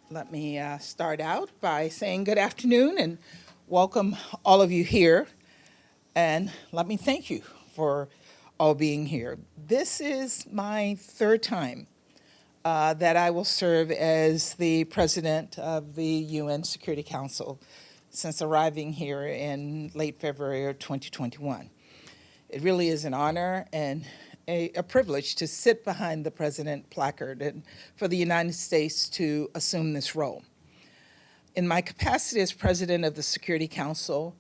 Let me start out by saying good afternoon and welcome all of you here. And let me thank you for all being here. This is my third time that I will serve as the president of the UN Security Council since arriving here in late February of 2021. It really is an honor and a privilege to sit behind the president placard and for the United States to assume this role. In my capacity as president of the Security Council,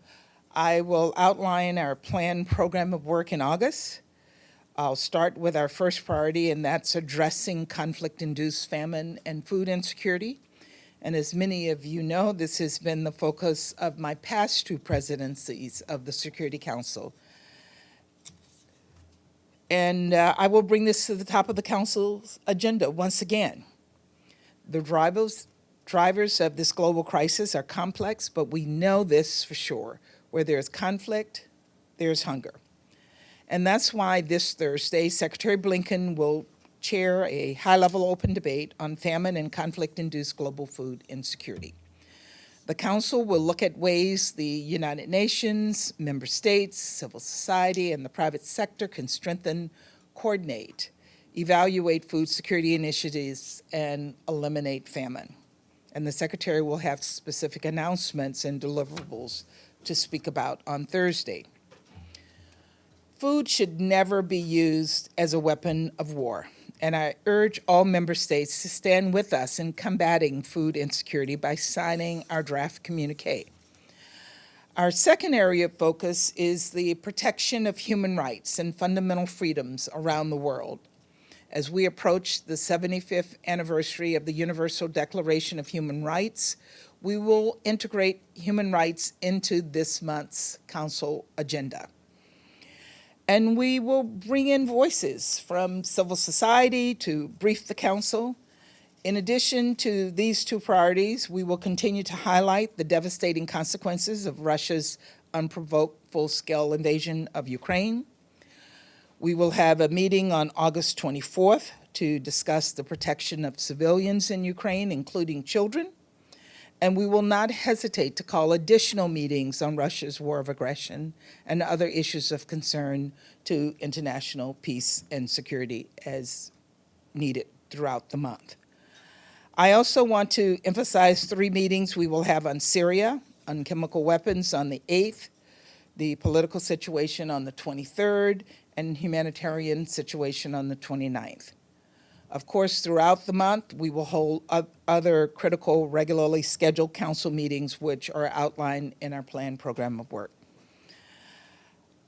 I will outline our planned program of work in August. I'll start with our first priority, and that's addressing conflict-induced famine and food insecurity. And as many of you know, this has been the focus of my past two presidencies of the Security Council. And I will bring this to the top of the Council's agenda once again. The drivers of this global crisis are complex, but we know this for sure. Where there's conflict, there's hunger. And that's why this Thursday, Secretary Blinken will chair a high-level open debate on famine and conflict-induced global food insecurity. The Council will look at ways the United Nations, member states, civil society, and the private sector can strengthen, coordinate, evaluate food security initiatives, and eliminate famine. And the Secretary will have specific announcements and deliverables to speak about on Thursday. Food should never be used as a weapon of war. And I urge all member states to stand with us in combating food insecurity by signing our draft communique. Our second area of focus is the protection of human rights and fundamental freedoms around the world. As we approach the 75th anniversary of the Universal Declaration of Human Rights, we will integrate human rights into this month's Council agenda. And we will bring in voices from civil society to brief the Council. In addition to these two priorities, we will continue to highlight the devastating consequences of Russia's unprovoked full-scale invasion of Ukraine. We will have a meeting on August 24th to discuss the protection of civilians in Ukraine, including children. And we will not hesitate to call additional meetings on Russia's war of aggression and other issues of concern to international peace and security as needed throughout the month. I also want to emphasize 3 meetings we will have on Syria, on chemical weapons on the 8th, the political situation on the 23rd, and humanitarian situation on the 29th. Of course, throughout the month, we will hold other critical, regularly scheduled council meetings, which are outlined in our planned program of work.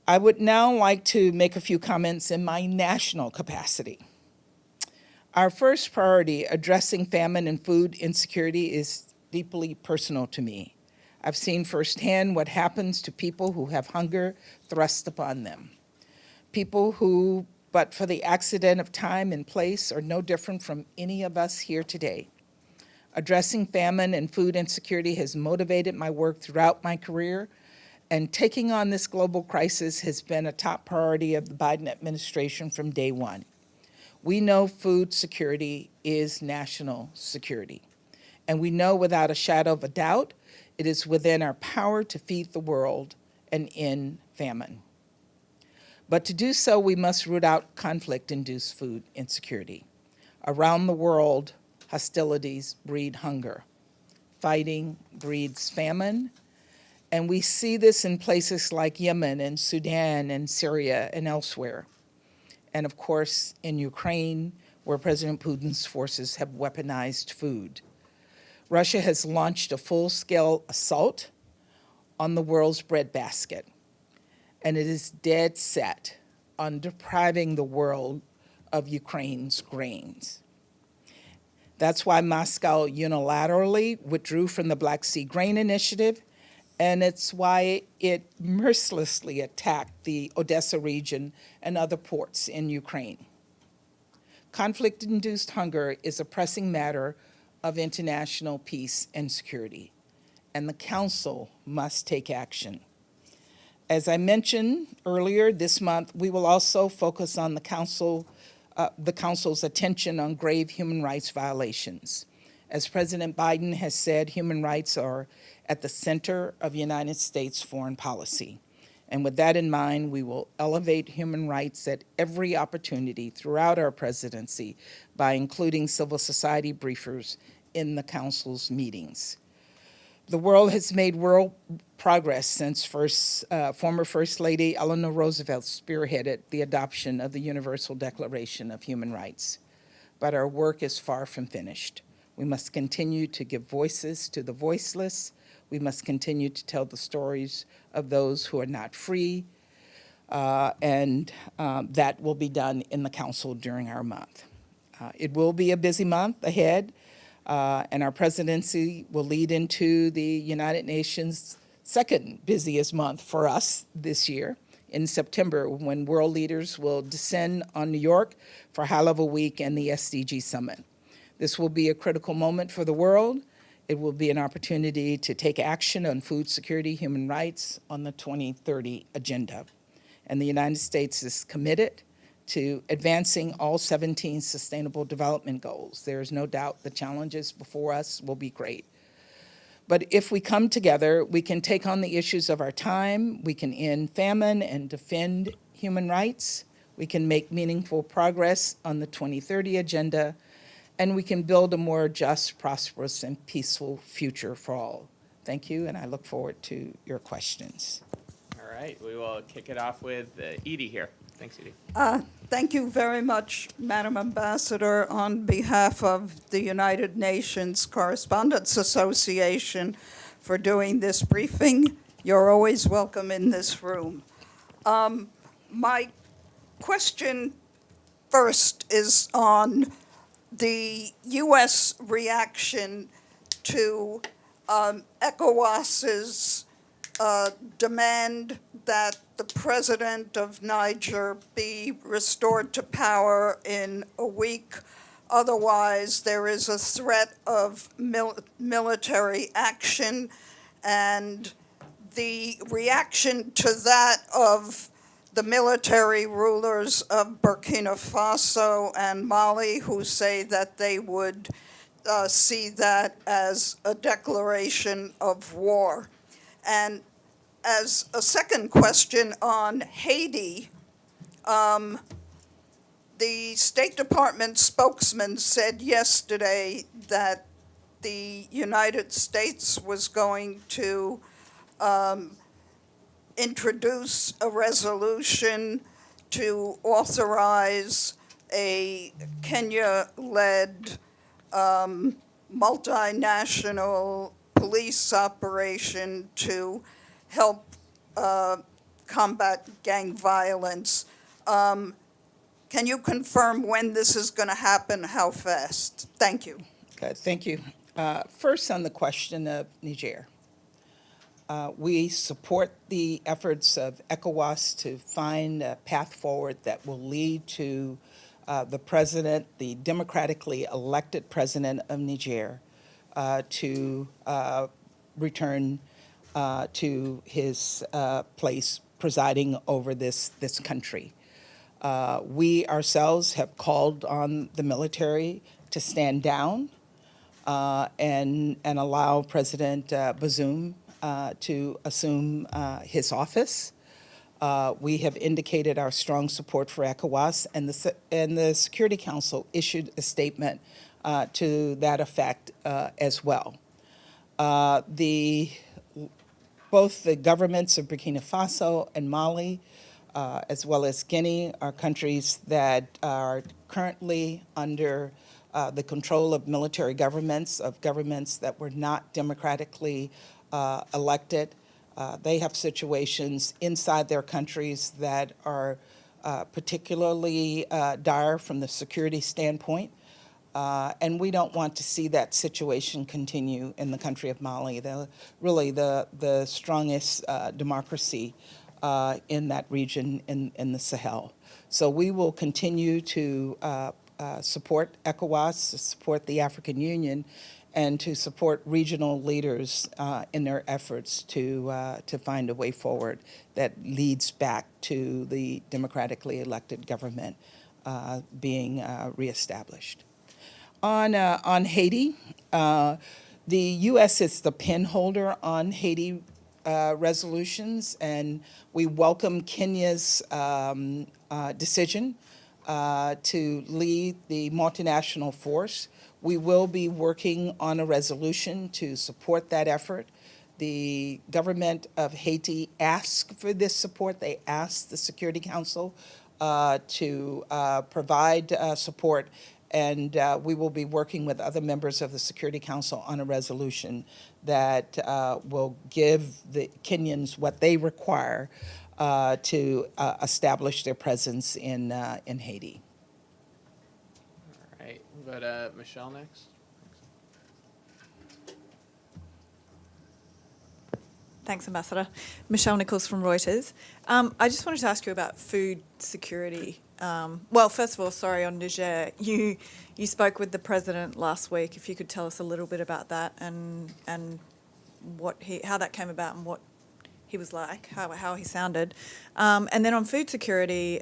I would now like to make a few comments in my national capacity. Our first priority, addressing famine and food insecurity, is deeply personal to me. I've seen firsthand what happens to people who have hunger thrust upon them. People who, but for the accident of time and place, are no different from any of us here today. Addressing famine and food insecurity has motivated my work throughout my career, and taking on this global crisis has been a top priority of the Biden administration from day one. We know food security is national security, and we know without a shadow of a doubt it is within our power to feed the world and end famine. But to do so, we must root out conflict-induced food insecurity. Around the world, hostilities breed hunger. Fighting breeds famine. And we see this in places like Yemen and Sudan and Syria and elsewhere. And of course, in Ukraine, where President Putin's forces have weaponized food. Russia has launched a full-scale assault on the world's breadbasket. And it is dead set on depriving the world of Ukraine's grains. That's why Moscow unilaterally withdrew from the Black Sea Grain Initiative, and it's why it mercilessly attacked the Odessa region and other ports in Ukraine. Conflict-induced hunger is a pressing matter of international peace and security, and the Council must take action. As I mentioned earlier, this month, we will also focus on the Council's attention on grave human rights violations. As President Biden has said, human rights are at the center of United States foreign policy. And with that in mind, we will elevate human rights at every opportunity throughout our presidency by including civil society briefers in the Council's meetings. The world has made world progress since former First Lady Eleanor Roosevelt spearheaded the adoption of the Universal Declaration of Human Rights. But our work is far from finished. We must continue to give voices to the voiceless. We must continue to tell the stories of those who are not free, and that will be done in the Council during our month. It will be a busy month ahead, and our presidency will lead into the United Nations' second busiest month for us this year in September, when world leaders will descend on New York for High Level Week and the SDG Summit. This will be a critical moment for the world. It will be an opportunity to take action on food security, human rights on the 2030 agenda. And the United States is committed to advancing all 17 Sustainable Development Goals. There is no doubt the challenges before us will be great. But if we come together, we can take on the issues of our time, we can end famine and defend human rights, we can make meaningful progress on the 2030 agenda, and we can build a more just, prosperous, and peaceful future for all. Thank you, and I look forward to your questions. All right, we will kick it off with Edie here. Thanks, Edie. Thank you very much, Madam Ambassador, on behalf of the United Nations Correspondents Association for doing this briefing. You're always welcome in this room. My question first is on the U.S. reaction to ECOWAS's demand that the president of Niger be restored to power in a week. Otherwise, there is a threat of military action, and the reaction to that of the military rulers of Burkina Faso and Mali, who say that they would see that as a declaration of war. And as a second question on Haiti, the State Department spokesman said yesterday that the United States was going to introduce a resolution to authorize a Kenya-led multinational police operation to help combat gang violence. Can you confirm when this is going to happen, how fast? Thank you. Okay, thank you. First, on the question of Niger. We support the efforts of ECOWAS to find a path forward that will lead to the president, the democratically elected president of Niger, to return to his place presiding over this country. We ourselves have called on the military to stand down and allow President Bazoum to assume his office. We have indicated our strong support for ECOWAS, and the Security Council issued a statement to that effect as well. Both the governments of Burkina Faso and Mali, as well as Guinea, are countries that are currently under the control of military governments, that were not democratically elected. They have situations inside their countries that are particularly dire from the security standpoint. And we don't want to see that situation continue in the country of Mali, the strongest democracy in that region in the Sahel. So we will continue to support ECOWAS, to support the African Union, and to support regional leaders in their efforts to find a way forward that leads back to the democratically elected government being reestablished. On Haiti, The U.S. is the pen holder on Haiti resolutions, and we welcome Kenya's decision to lead the multinational force. We will be working on a resolution to support that effort. The government of Haiti asked for this support. They asked the Security Council to provide support, and we will be working with other members of the Security Council on a resolution that will give the Kenyans what they require to establish their presence in Haiti. All right, we'll go to Michelle next. Thanks, Ambassador. Michelle Nichols from Reuters. I just wanted to ask you about food security. Well, first of all, sorry, on Niger, you spoke with the president last week. If you could tell us a little bit about that and how that came about and what he was like, how he sounded. And then on food security,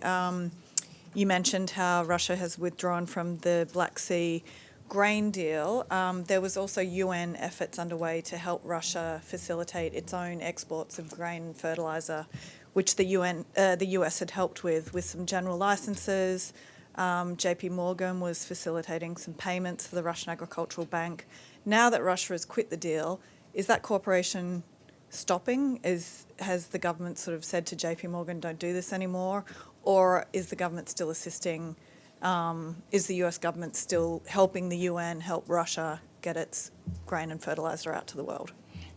you mentioned how Russia has withdrawn from the Black Sea grain deal. There was also UN efforts underway to help Russia facilitate its own exports of grain and fertilizer, which the US had helped with some general licenses. JP Morgan was facilitating some payments for the Russian Agricultural Bank. Now that Russia has quit the deal, is that cooperation stopping? Has the government sort of said to JP Morgan, don't do this anymore? Or is the government still assisting? Is the US government still helping the UN help Russia get its grain and fertilizer out to the world?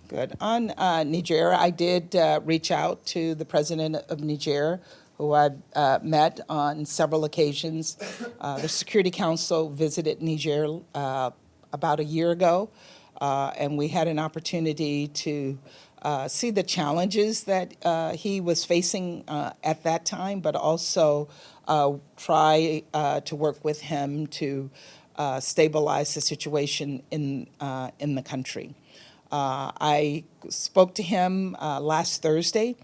Good. On Niger, I did reach out to the president of Niger, who I've met on several occasions. The Security Council visited Niger about a year ago, and we had an opportunity to see the challenges that he was facing at that time, but also try to work with him to stabilize the situation in the country. I spoke to him last Thursday.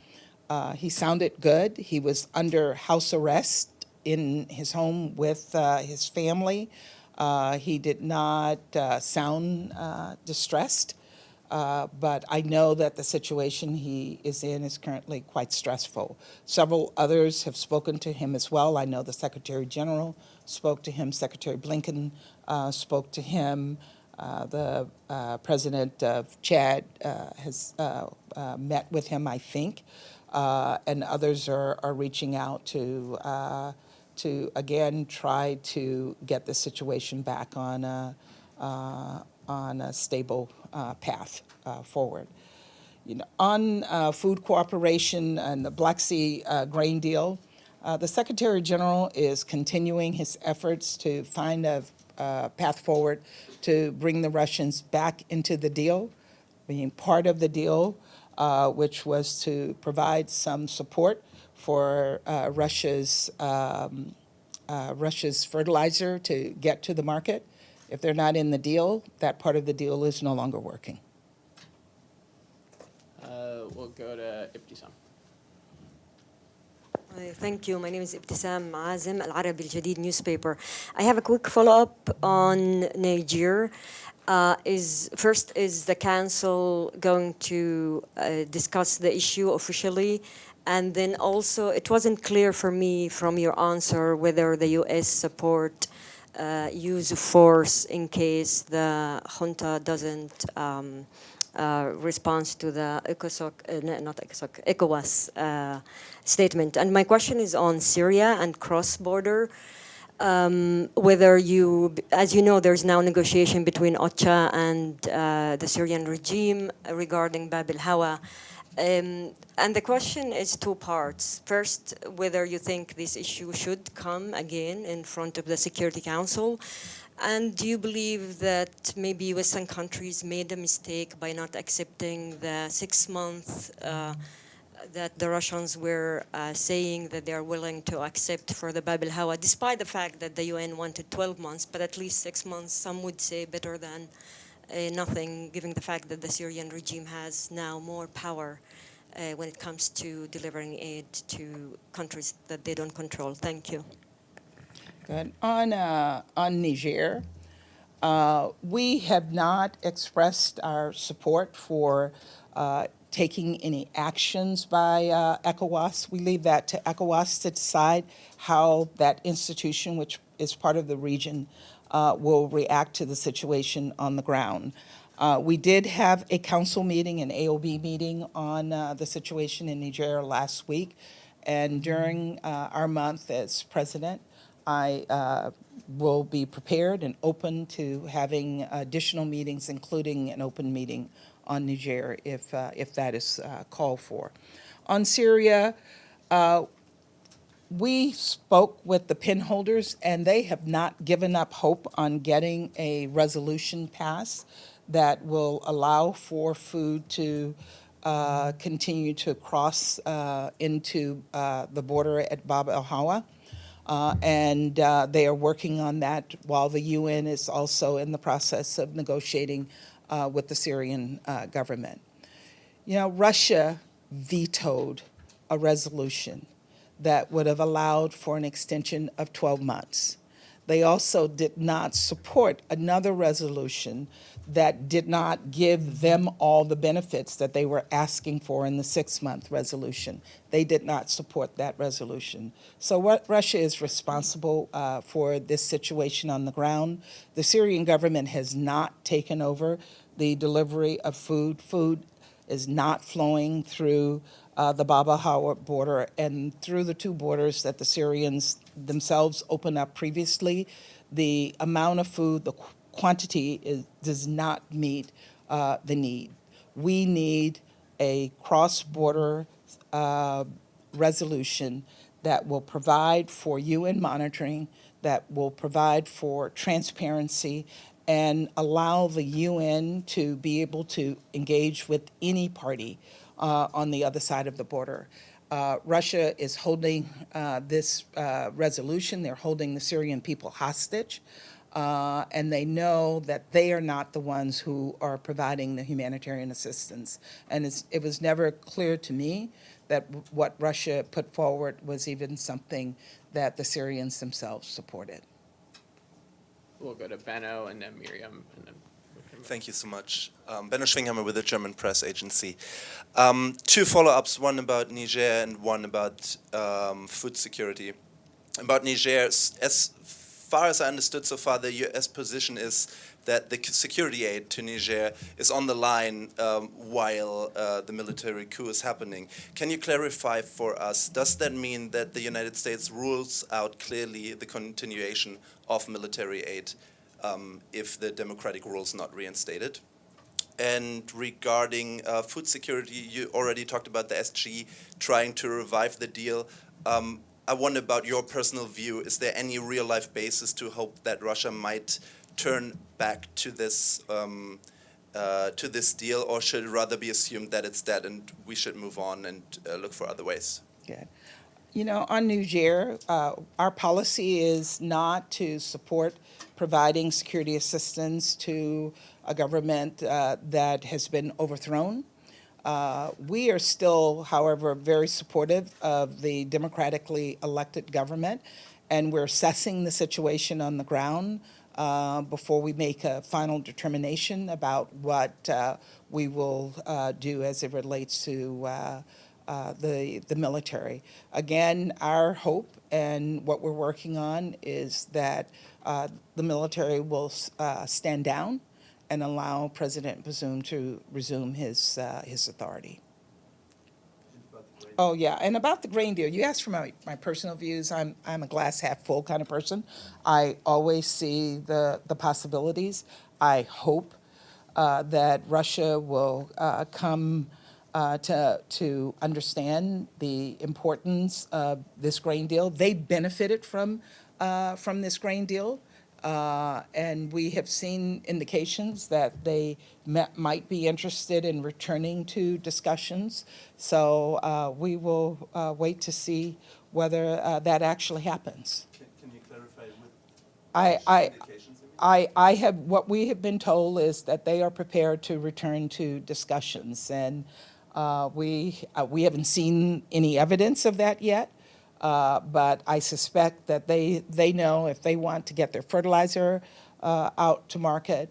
He sounded good. He was under house arrest in his home with his family. He did not sound distressed, but I know that the situation he is in is currently quite stressful. Several others have spoken to him as well. I know the Secretary General spoke to him. Secretary Blinken spoke to him. The president of Chad has met with him, I think, and others are reaching out to again try to get the situation back on a stable path forward. You know, on food cooperation and the Black Sea grain deal, the Secretary General is continuing his efforts to find a path forward to bring the Russians back into the deal, being part of the deal, which was to provide some support for Russia's fertilizer to get to the market. If they're not in the deal, that part of the deal is no longer working. We'll go to Ibtisam. Thank you. My name is Ibtisam Mazim, Al Arabi Al Jadid newspaper. I have a quick follow-up on Niger. Is the council going to discuss the issue officially? And then also, it wasn't clear for me from your answer whether the U.S. support use of force in case the junta doesn't respond to the ECOWAS statement. And my question is on Syria and cross-border. Whether you, as you know, there's now negotiation between OCHA and the Syrian regime regarding Bab al-Hawa. And the question is two parts. First, whether you think this issue should come again in front of the Security Council. And do you believe that maybe Western countries made a mistake by not accepting the 6 month that the Russians were saying that they are willing to accept for the Bab al-Hawa, despite the fact that the UN wanted 12 months, but at least 6 months, some would say better than nothing, given the fact that the Syrian regime has now more power when it comes to delivering aid to countries that they don't control. Thank you. Good. On Niger, We have not expressed our support for taking any actions by ECOWAS. We leave that to ECOWAS to decide how that institution, which is part of the region, will react to the situation on the ground. We did have a council meeting, an AOB meeting on the situation in Niger last week, and during our month as president, I will be prepared and open to having additional meetings, including an open meeting on Niger if that is called for. On Syria, we spoke with the pinholders, and they have not given up hope on getting a resolution passed that will allow for food to continue to cross into the border at Bab el-Hawa. And they are working on that while the UN is also in the process of negotiating with the Syrian government. You know, Russia vetoed a resolution that would have allowed for an extension of 12 months. They also did not support another resolution that did not give them all the benefits that they were asking for in the 6-month resolution. They did not support that resolution. So what Russia is responsible for this situation on the ground. The Syrian government has not taken over the delivery of food. Food is not flowing through the Bab el-Hawa border and through the two borders that the Syrians themselves opened up previously. The amount of food, the quantity does not meet the need. We need a cross-border resolution that will provide for UN monitoring, that will provide for transparency, and allow the UN to be able to engage with any party on the other side of the border. Russia is holding this resolution. They're holding the Syrian people hostage. And they know that they are not the ones who are providing the humanitarian assistance. And it was never clear to me that what Russia put forward was even something that the Syrians themselves supported. We'll go to Benno and then Miriam, and then we can move. Thank you so much. Benno Schwinghammer with the German Press Agency. Two follow-ups, one about Niger and one about food security. About Niger, as far as I understood so far, the U.S. position is that the security aid to Niger is on the line while the military coup is happening. Can you clarify for us, does that mean that the United States rules out clearly the continuation of military aid if the democratic rule is not reinstated? And regarding food security, you already talked about the SG trying to revive the deal. I wonder about your personal view. Is there any real-life basis to hope that Russia might turn back to this deal, or should it rather be assumed that it's dead and we should move on and look for other ways? Good. You know, on Niger, our policy is not to support providing security assistance to a government that has been overthrown. We are still, however, very supportive of the democratically elected government, and we're assessing the situation on the ground before we make a final determination about what we will do as it relates to the military. Again, our hope and what we're working on is that the military will stand down and allow President Bazoum to resume his authority. Oh, yeah, and about the grain deal, you asked for my personal views. I'm a glass half full kind of person. I always see the possibilities. I hope that Russia will come to understand the importance of this grain deal. They benefited from this grain deal. And we have seen indications that they might be interested in returning to discussions. So we will wait to see whether that actually happens. Can you clarify with indications? I have, what we have been told is that they are prepared to return to discussions. And we haven't seen any evidence of that yet. But I suspect that they know if they want to get their fertilizer out to market.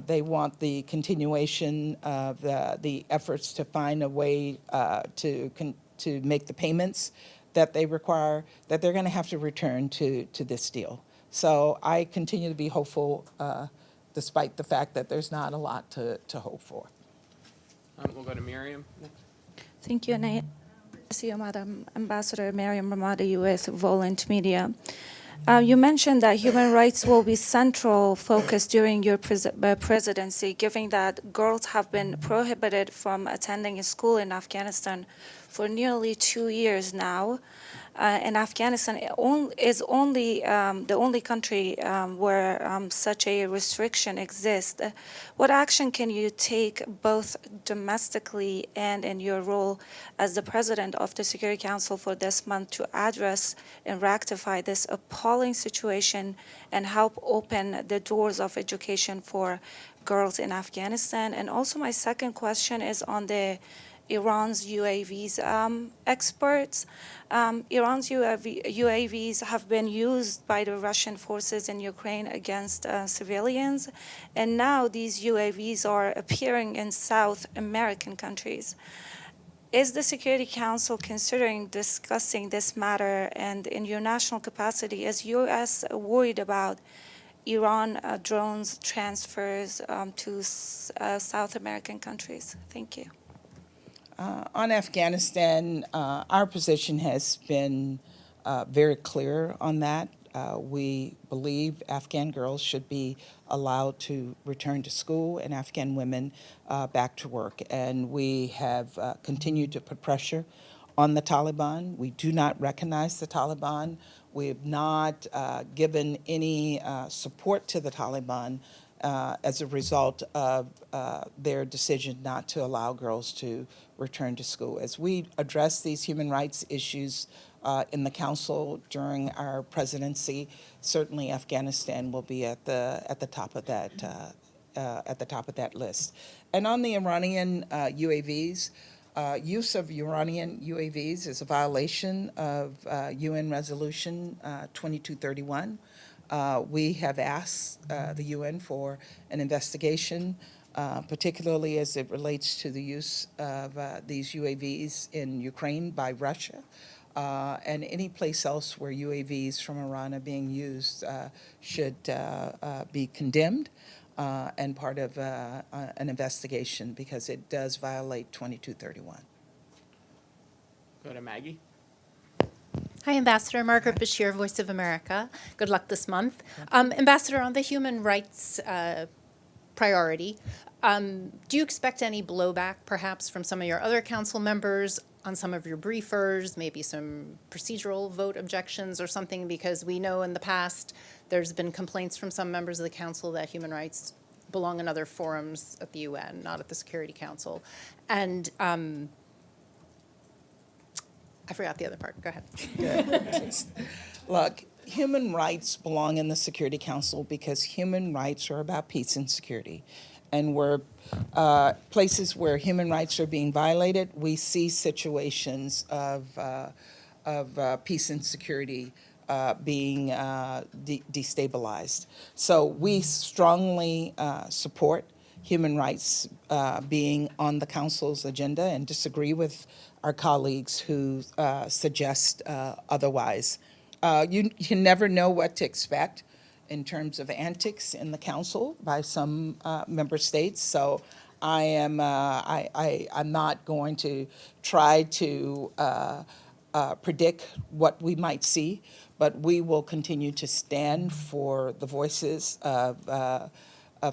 They want the continuation of the efforts to find a way to make the payments that they require, that they're going to have to return to this deal. So I continue to be hopeful, despite the fact that there's not a lot to hope for. We'll go to Miriam next. Thank you, Nate. See you, Madam Ambassador Miriam Ramadi with Volant Media. You mentioned that human rights will be central focus during your presidency, given that girls have been prohibited from attending a school in Afghanistan for nearly 2 years now. And Afghanistan is the only country where such a restriction exists. What action can you take both domestically and in your role as the President of the Security Council for this month to address and rectify this appalling situation and help open the doors of education for girls in Afghanistan? And also my second question is on the Iran's UAVs exports. Iran's UAVs have been used by the Russian forces in Ukraine against civilians, and now these UAVs are appearing in South American countries. Is the Security Council considering discussing this matter, and in your national capacity, is U.S. worried about Iran drones transfers to South American countries? Thank you. On Afghanistan, our position has been very clear on that. We believe Afghan girls should be allowed to return to school and Afghan women back to work. And we have continued to put pressure on the Taliban. We do not recognize the Taliban. We have not given any support to the Taliban as a result of their decision not to allow girls to return to school. As we address these human rights issues in the Council during our presidency, certainly Afghanistan will be at the top of that list. And on the Iranian UAVs, use of Iranian UAVs is a violation of UN Resolution 2231. We have asked the UN for an investigation, particularly as it relates to the use of these UAVs in Ukraine by Russia, and any place else where UAVs from Iran are being used should be condemned and part of an investigation, because it does violate 2231. Go to Maggie. Hi, Ambassador. Margaret Bashir, Voice of America. Good luck this month. Ambassador, on the human rights priority, do you expect any blowback, perhaps, from some of your other council members on some of your briefers, maybe some procedural vote objections or something? Because we know in the past there's been complaints from some members of the council that human rights belong in other forums at the UN, not at the Security Council. And I forgot the other part. Go ahead. Look, human rights belong in the Security Council because human rights are about peace and security. And where places where human rights are being violated, we see situations of peace and security being destabilized. So we strongly support human rights being on the Council's agenda and disagree with our colleagues who suggest otherwise. You never know what to expect in terms of antics in the Council by some member states. So I'm not going to try to predict what we might see, but we will continue to stand for the voices of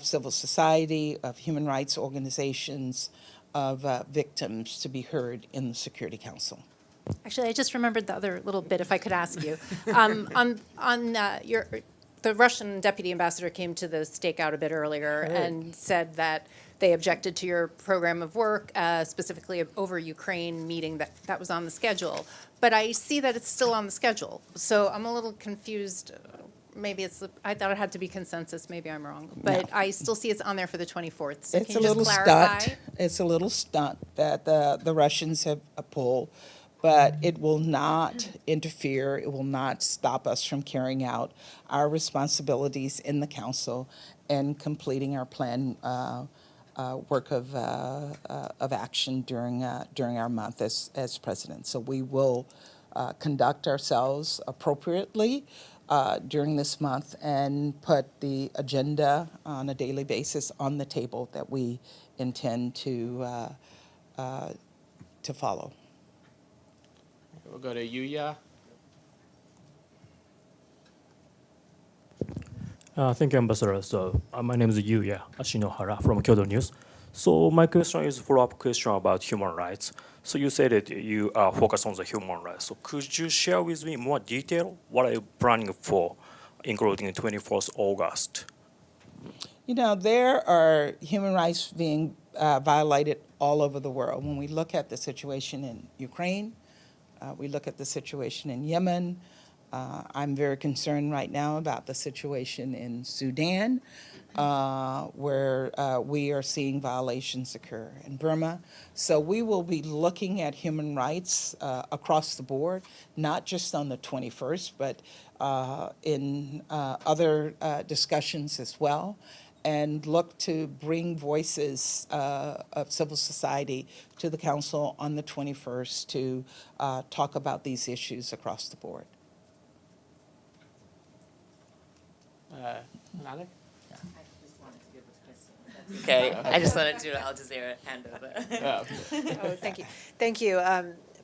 civil society, of human rights organizations, of victims to be heard in the Security Council. Actually, I just remembered the other little bit, if I could ask you. The Russian deputy ambassador came to the stakeout a bit earlier and said that they objected to your program of work, specifically over Ukraine meeting that was on the schedule. But I see that it's still on the schedule. So I'm a little confused. Maybe I thought it had to be consensus. Maybe I'm wrong. But I still see it's on there for the 24th. So It's can a you just little clarify? stunt. It's a little stunt that the Russians have pulled. but it will not interfere, it will not stop us from carrying out our responsibilities in the council and completing our plan work of action during our month as president. So we will conduct ourselves appropriately during this month and put the agenda on a daily basis on the table that we intend to follow. We'll go to Yuya. Thank you, Ambassador. So, my name is Yuya Ashinohara from Kyoto News. So, my question is a follow-up question about human rights. So, you said that you are focused on the human rights. So, could you share with me more detail? What are you planning for, including 24th August? You know, there are human rights being violated all over the world. When we look at the situation in Ukraine, we look at the situation in Yemen. I'm very concerned right now about the situation in Sudan, where we are seeing violations occur in Burma. So we will be looking at human rights across the board, not just on the 21st, but in other discussions as well, and look to bring voices of civil society to the council on the 21st to talk about these issues across the board. Another? Okay, I just wanted to do Al Jazeera hand over. Oh. Oh, thank you. Thank you,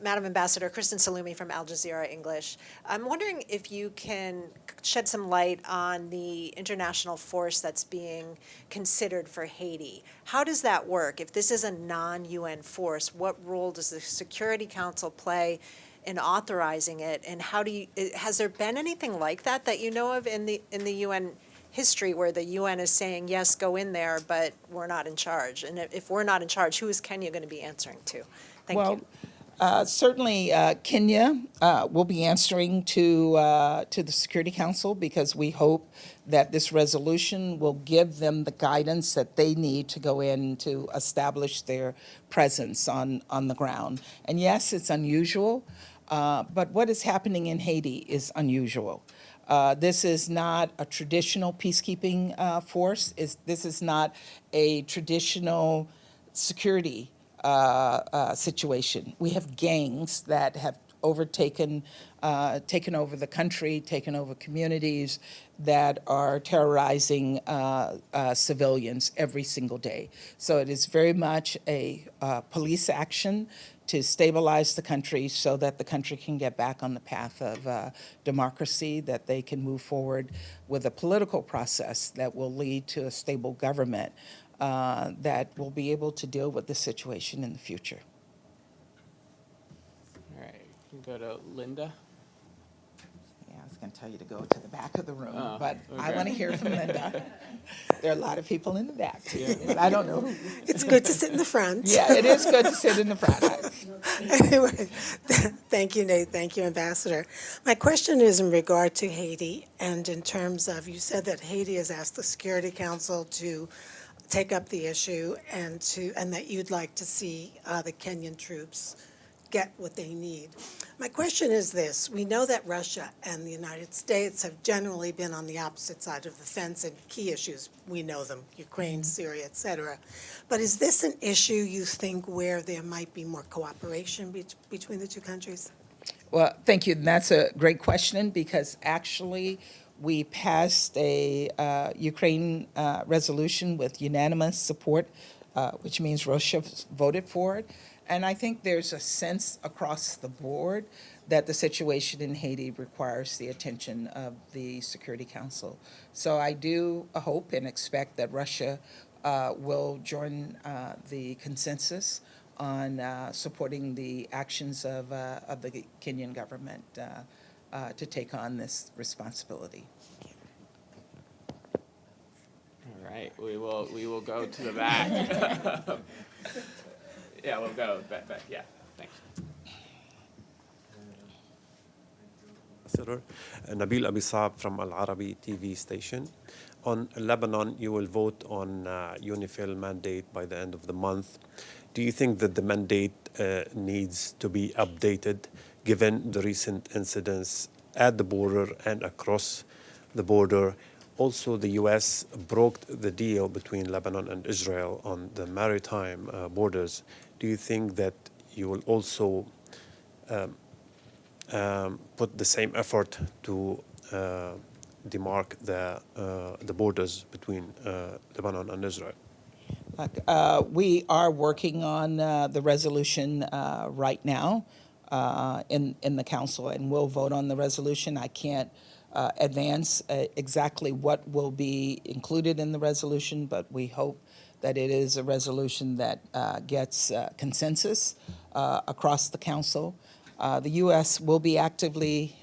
Madam Ambassador. Kristen Salumi from Al Jazeera English. I'm wondering if you can shed some light on the international force that's being considered for Haiti. How does that work? If this is a non-UN force, what role does the Security Council play in authorizing it? And how do you, has there been anything like that you know of in the UN history where the UN is saying, yes, go in there, but we're not in charge? And if we're not in charge, who is Kenya going to be answering to? Thank you. Certainly, Kenya will be answering to the Security Council because we hope that this resolution will give them the guidance that they need to go in to establish their presence on the ground. And yes, it's unusual, but what is happening in Haiti is unusual. This is not a traditional peacekeeping force. This is not a traditional security situation. We have gangs that have taken over the country, taken over communities that are terrorizing civilians every single day. So it is very much a police action to stabilize the country so that the country can get back on the path of democracy, that they can move forward with a political process that will lead to a stable government that will be able to deal with the situation in the future. All right, we can go to Linda. Yeah, I was going to tell you to go to the back of the room, but I okay. want to hear from Linda. There are a lot of people in the back, too, but I don't know who. It's good to sit in the front. Yeah, it is good to sit in the front. Anyway, thank you, Nate. Thank you, Ambassador. My question is in regard to Haiti, and in terms of, you said that Haiti has asked the Security Council to take up the issue and that you'd like to see the Kenyan troops get what they need. My question is this: we know that Russia and the United States have generally been on the opposite side of the fence in key issues. We know them: Ukraine, Syria, et cetera. But is this an issue you think where there might be more cooperation between the two countries? Well, thank you. And that's a great question because actually we passed a Ukraine resolution with unanimous support, which means Russia voted for it. And I think there's a sense across the board that the situation in Haiti requires the attention of the Security Council. So I do hope and expect that Russia will join the consensus on supporting the actions of the Kenyan government to take on this responsibility. All right, we will go to the back. Yeah, we'll go back. Yeah, thanks. Ambassador Nabil Abisab from Al Arabi TV station. on Lebanon, you will vote on UNIFIL mandate by the end of the month. Do you think that the mandate needs to be updated given the recent incidents at the border and across the border? Also, the U.S. broke the deal between Lebanon and Israel on the maritime borders. Do you think that you will also put the same effort to demark the borders between Lebanon and Israel? We are working on the resolution right now in the council, and we'll vote on the resolution. I can't advance exactly what will be included in the resolution, but we hope that it is a resolution that gets consensus across the council. The U.S. will be actively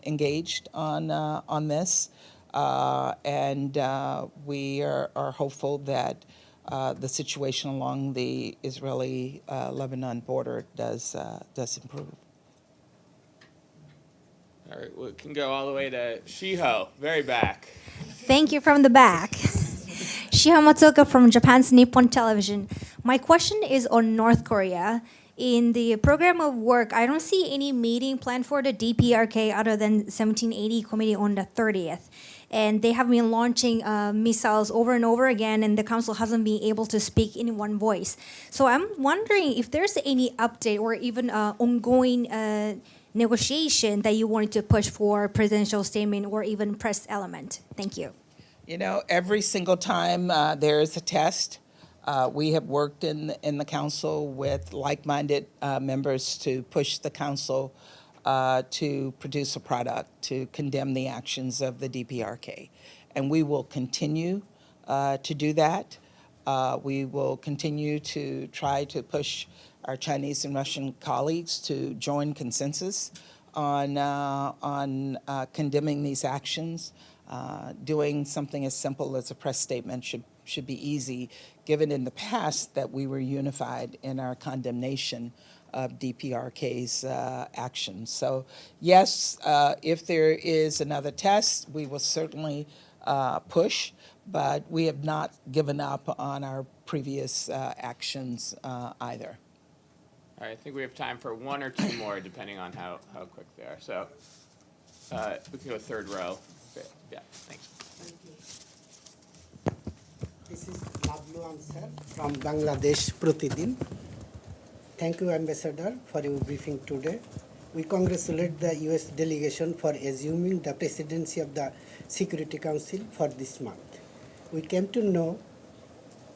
engaged on this, and we are hopeful that the situation along the Israeli-Lebanon border does improve. All right, we can go all the way to Shiho, very back. Thank you from the back. Shiho Matsuoka from Japan's Nippon Television. My question is on North Korea. In the program of work, I don't see any meeting planned for the DPRK other than 1780 committee on the 30th. And they have been launching missiles over and over again, and the council hasn't been able to speak in one voice. So I'm wondering if there's any update or even ongoing negotiation that you wanted to push for presidential statement or even press element. Thank you. You know, every single time there is a test, we have worked in the council with like-minded members to push the council to produce a product to condemn the actions of the DPRK. And we will continue to do that. We will continue to try to push our Chinese and Russian colleagues to join consensus on condemning these actions. Doing something as simple as a press statement should be easy, given in the past that we were unified in our condemnation of DPRK's actions. So yes, if there is another test, we will certainly push, but we have not given up on our previous actions either. All right, I think we have time for one or two more, depending on how quick they are. So we can go third row. Yeah, thanks. This is Lablu Ansar from Bangladesh Pratidin. Thank you, Ambassador, for your briefing today. We congratulate the U.S. delegation for assuming the presidency of the Security Council for this month. We came to know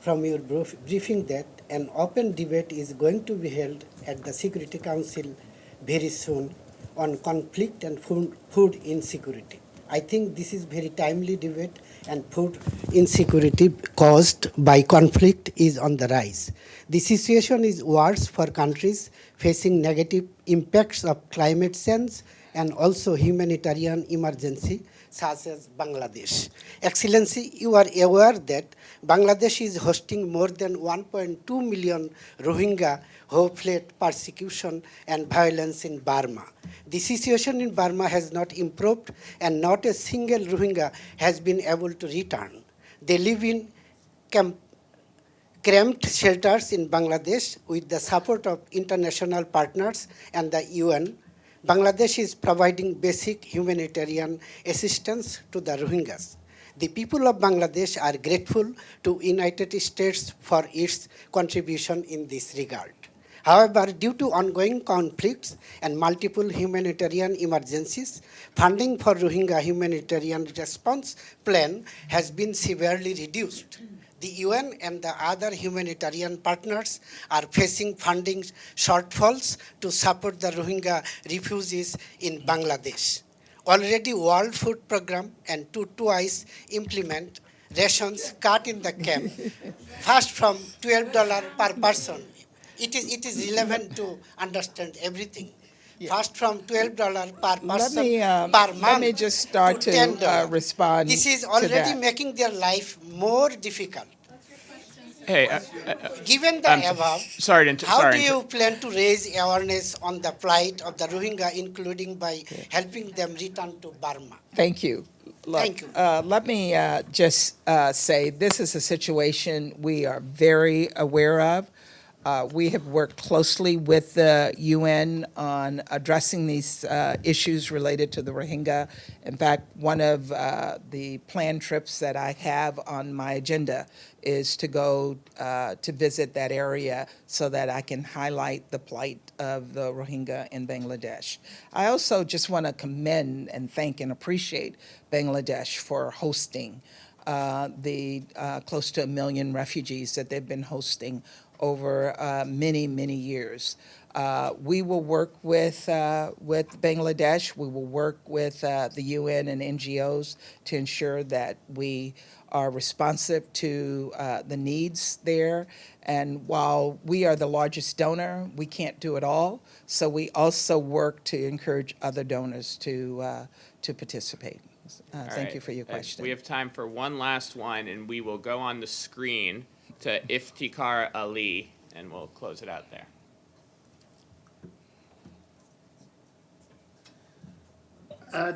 from your briefing that an open debate is going to be held at the Security Council very soon on conflict and food insecurity. I think this is very timely debate, and food insecurity caused by conflict is on the rise. The situation is worse for countries facing negative impacts of climate change and also humanitarian emergency such as Bangladesh. Excellency, you are aware that Bangladesh is hosting more than 1.2 million Rohingya who fled persecution and violence in Burma. The situation in Burma has not improved, and not a single Rohingya has been able to return. They live in cramped shelters in Bangladesh with the support of international partners and the UN. Bangladesh is providing basic humanitarian assistance to the Rohingyas. The people of Bangladesh are grateful to United States for its contribution in this regard. However, due to ongoing conflicts and multiple humanitarian emergencies, funding for Rohingya humanitarian response plan has been severely reduced. The UN and the other humanitarian partners are facing funding shortfalls to support the Rohingya refugees in Bangladesh. Already World Food Programme and twice implement rations cut in the camp, first from $12 per person. It is relevant to understand everything. First from $12 per person per month. Let me just start to $10. respond. This is to already that. making their life more difficult. Hey, Given the above, how do you plan to raise awareness on the plight of the Rohingya, including by helping them return to Burma? Thank you. Look, let me just say this is a situation we are very aware of. We have worked closely with the UN on addressing these issues related to the Rohingya. In fact, one of the planned trips that I have on my agenda is to go to visit that area so that I can highlight the plight of the Rohingya in Bangladesh. I also just want to commend and thank and appreciate Bangladesh for hosting the close to 1 million refugees that they've been hosting over many, many years. We will work with Bangladesh. We will work with the UN and NGOs to ensure that we are responsive to the needs there. And while we are the largest donor, we can't do it all. So we also work to encourage other donors to participate. Thank you for your question. We have time for one last one, and we will go on the screen to Iftikhar Ali, and we'll close it out there.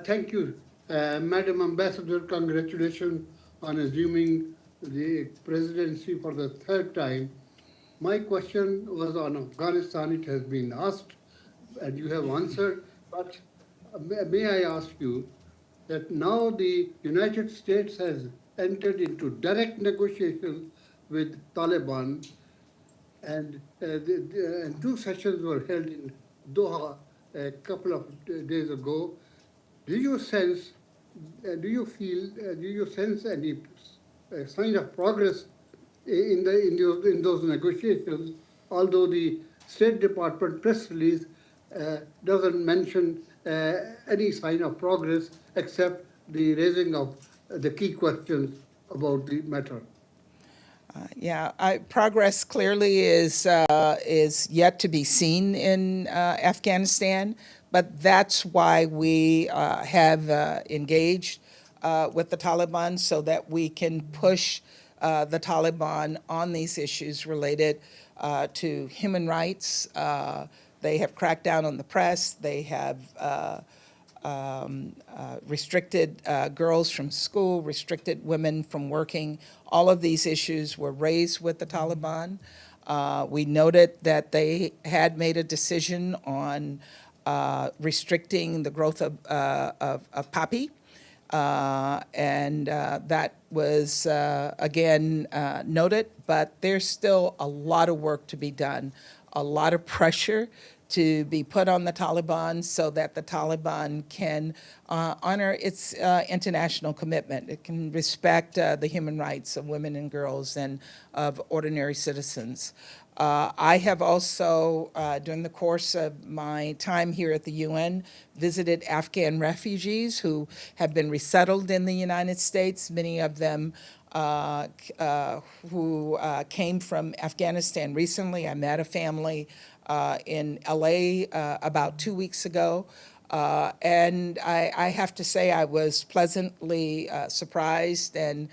Thank you. Madam Ambassador, congratulations on assuming the presidency for the third time. My question was on Afghanistan. It has been asked, and you have answered, but may I ask you that now the United States has entered into direct negotiations with Taliban, and two sessions were held in Doha a couple of days ago. Do you sense any sign of progress in those negotiations? Although the State Department press release doesn't mention any sign of progress except the raising of the key questions about the matter. Progress clearly is yet to be seen in Afghanistan, but that's why we have engaged with the Taliban so that we can push the Taliban on these issues related to human rights. They have cracked down on the press. They have restricted girls from school, restricted women from working. All of these issues were raised with the Taliban. We noted that they had made a decision on restricting the growth of poppy, and that was, again, noted, but there's still a lot of work to be done, a lot of pressure to be put on the Taliban so that the Taliban can honor its international commitment. It can respect the human rights of women and girls and of ordinary citizens. I have also, during the course of my time here at the UN, visited Afghan refugees who have been resettled in the United States, many of them who came from Afghanistan recently. I met a family in LA about 2 weeks ago. And I have to say I was pleasantly surprised and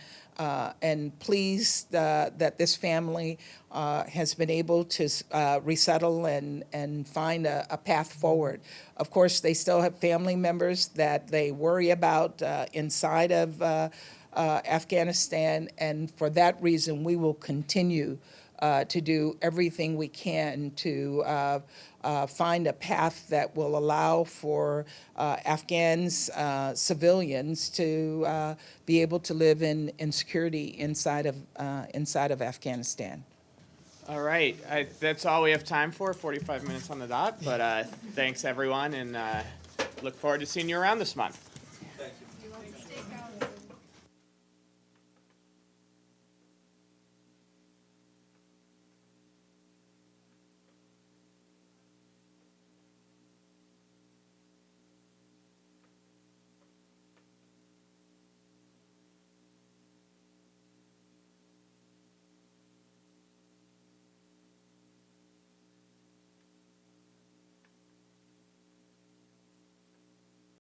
pleased that this family has been able to resettle and find a path forward. Of course, they still have family members that they worry about inside of Afghanistan, and for that reason, we will continue to do everything we can to find a path that will allow for Afghans, civilians, to be able to live in security inside of Afghanistan. All right, that's all we have time for, 45 minutes on the dot, but thanks everyone, and look forward to seeing you around this month.